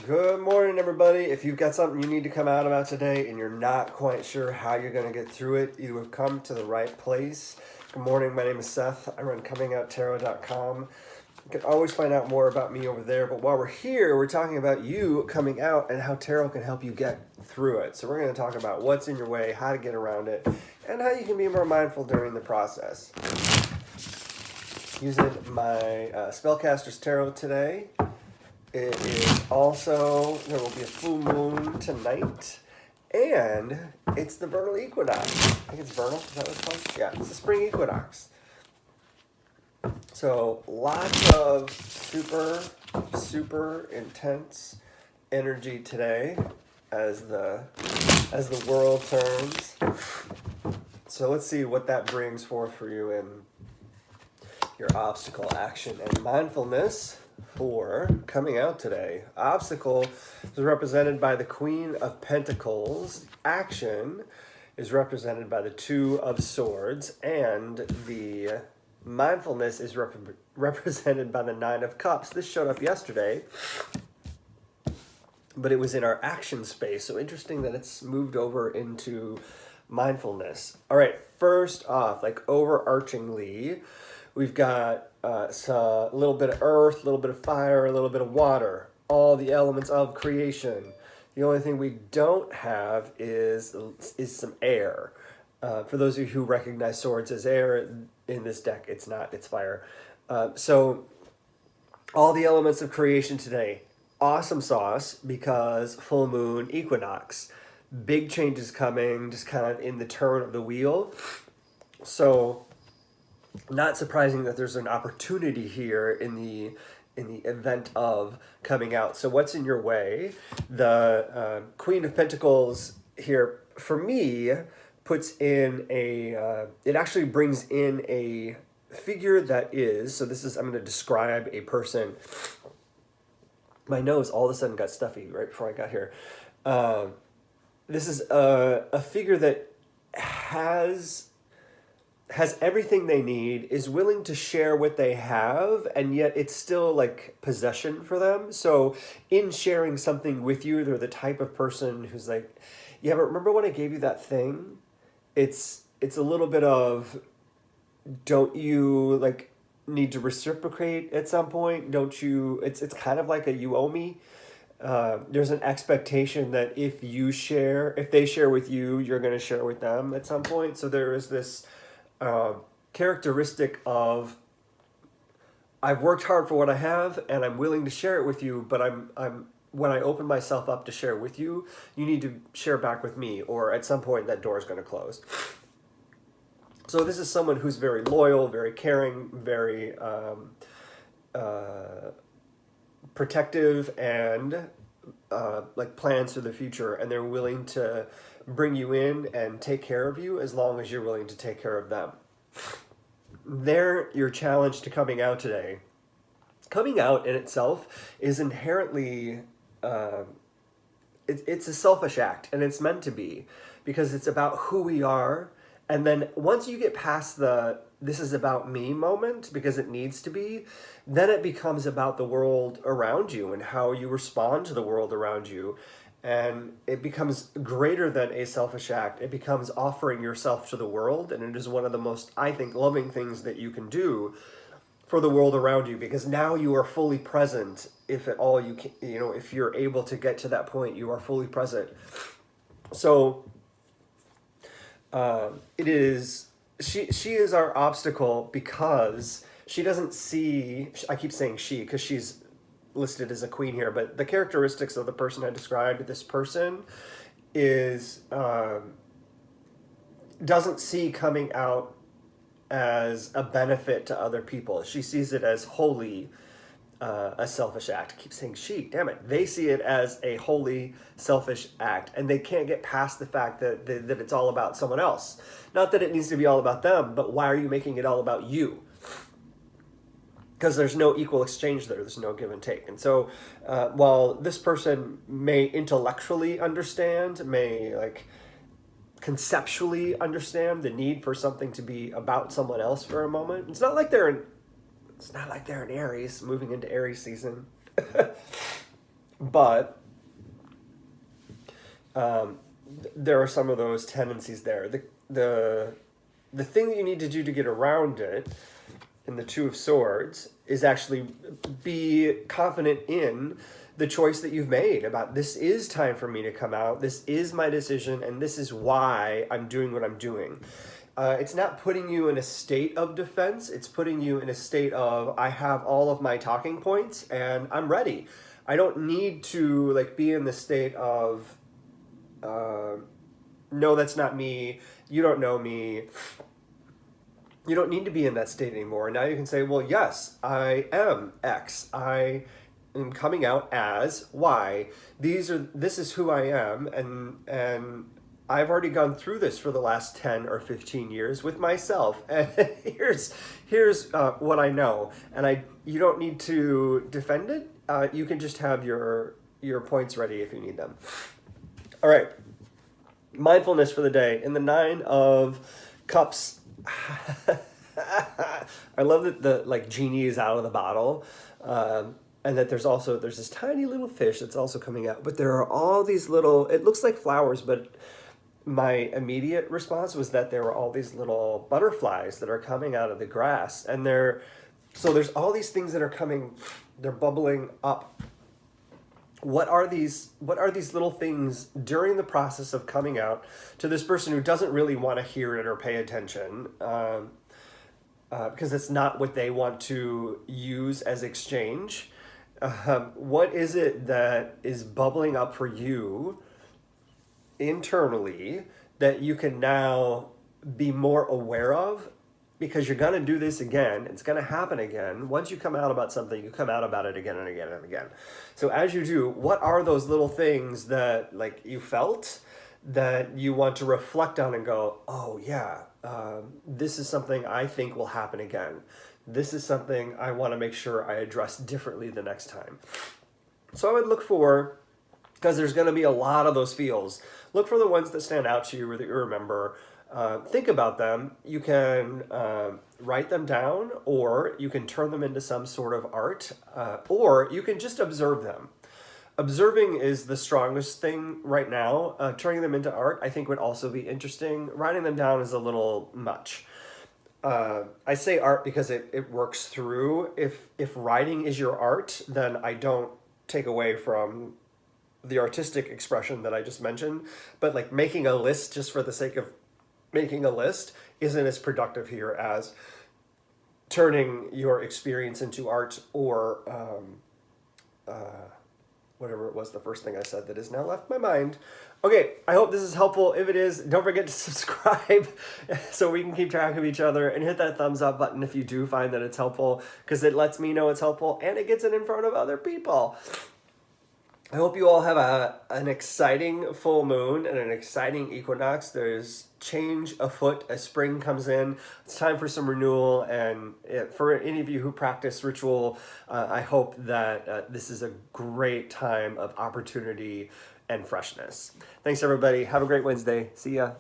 Good morning, everybody. If you've got something you need to come out about today and you're not quite sure how you're going to get through it, you have come to the right place. Good morning. My name is Seth. I run Comingouttarot.com. You can always find out more about me over there. But while we're here, we're talking about you coming out and how tarot can help you get through it. So we're going to talk about what's in your way, how to get around it, and how you can be more mindful during the process. Using my Spellcaster's Tarot today. It is also, there will be a full moon tonight, and it's the vernal equinox. I think it's vernal, is that what it's called? Yeah, it's the spring equinox. So lots of super intense energy today as the world turns. So let's see what that brings forth for you in your obstacle, action, and mindfulness. For coming out today. Obstacle is represented by the Queen of Pentacles. Action is represented by the Two of Swords. And the mindfulness is represented by the Nine of Cups. This showed up yesterday, but it was in our action space. So interesting that it's moved over into mindfulness. All right, first off, like overarchingly, we've got a little bit of earth, a little bit of fire, a little bit of water, all the elements of creation. The only thing we don't have is some air. For those of you who recognize swords as air, in this deck, it's not, it's fire. So all the elements of creation today, awesome sauce because full moon equinox. Big changes coming, just kind of in the turn of the wheel. So not surprising that there's an opportunity here in the event of coming out. So what's in your way? The Queen of Pentacles here, for me, puts in it actually brings in a figure that is, so this is, I'm going to describe a person. My nose all of a sudden got stuffy right before I got here. This is a figure that has everything they need, is willing to share what they have, and yet it's still like possession for them. So in sharing something with you, they're the type of person who's like, yeah, but remember when I gave you that thing? It's a little bit of, don't you like need to reciprocate at some point? Don't you, it's kind of like a you owe me. There's an expectation that if they share with you, you're going to share with them at some point. So there is this characteristic of, I've worked hard for what I have and I'm willing to share it with you, but I'm when I open myself up to share with you, you need to share back with me, or at some point that door is going to close. So this is someone who's very loyal, very caring, very protective, and like plans for the future, and they're willing to bring you in and take care of you as long as you're willing to take care of them. They're your challenge to coming out today. Coming out in itself is inherently, it's a selfish act, and it's meant to be, because it's about who we are. And then once you get past the this is about me moment, because it needs to be, then it becomes about the world around you and how you respond to the world around you. And it becomes greater than a selfish act. It becomes offering yourself to the world, and it is one of the most, I think, loving things that you can do for the world around you, because now you are fully present. If at all you can, if you're able to get to that point, you are fully present. So it is, she is our obstacle because she doesn't see, I keep saying she because she's listed as a queen here, but the characteristics of the person I described, this person is doesn't see coming out as a benefit to other people. She sees it as wholly a selfish act. I keep saying she, damn it. They see it as a wholly selfish act, and they can't get past the fact that it's all about someone else. Not that it needs to be all about them, but why are you making it all about you? Because there's no equal exchange there. There's no give and take. And so while this person may intellectually understand, may like conceptually understand the need for something to be about someone else for a moment, it's not like they're in Aries, moving into Aries season. But there are some of those tendencies there. The thing that you need to do to get around it in the Two of Swords is actually be confident in the choice that you've made about this is time for me to come out, this is my decision, and this is why I'm doing what I'm doing. It's not putting you in a state of defense, it's putting you in a state of I have all of my talking points and I'm ready. I don't need to like be in the state of no, that's not me, you don't know me. You don't need to be in that state anymore. Now you can say, well, yes, I am X. I am coming out as Y. This is who I am, and I've already gone through this for the last 10 or 15 years with myself. And here's what I know. And you don't need to defend it. You can just have your points ready if you need them. All right. Mindfulness for the day. In the Nine of Cups, I love that the like genie is out of the bottle, and that there's this tiny little fish that's also coming out. But there are all these little. It looks like flowers, but my immediate response was that there were all these little butterflies that are coming out of the grass, and there's all these things that are coming. They're bubbling up. What are these little things during the process of coming out to this person who doesn't really want to hear it or pay attention, because it's not what they want to use as exchange? What is it that is bubbling up for you internally that you can now be more aware of? Because you're going to do this again. It's going to happen again. Once you come out about something, you come out about it again and again and again. So as you do, what are those little things that like you felt that you want to reflect on and go, oh yeah, this is something I think will happen again. This is something I want to make sure I address differently the next time. So I would look for, because there's going to be a lot of those feels, look for the ones that stand out to you or that you remember. Think about them. You can write them down, or you can turn them into some sort of art, or you can just observe them. Observing is the strongest thing right now. Turning them into art, I think, would also be interesting. Writing them down is a little much. I say art because it works through. If writing is your art, then I don't take away from the artistic expression that I just mentioned. But like making a list just for the sake of making a list isn't as productive here as turning your experience into art, or whatever it was the first thing I said that has now left my mind. Okay, I hope this is helpful. If it is, don't forget to subscribe so we can keep track of each other, and hit that thumbs up button if you do find that it's helpful, because it lets me know it's helpful and it gets it in front of other people. I hope you all have an exciting full moon and an exciting equinox. There's change afoot as spring comes in. It's time for some renewal. And for any of you who practice ritual, I hope that this is a great time of opportunity and freshness. Thanks, everybody. Have a great Wednesday. See ya.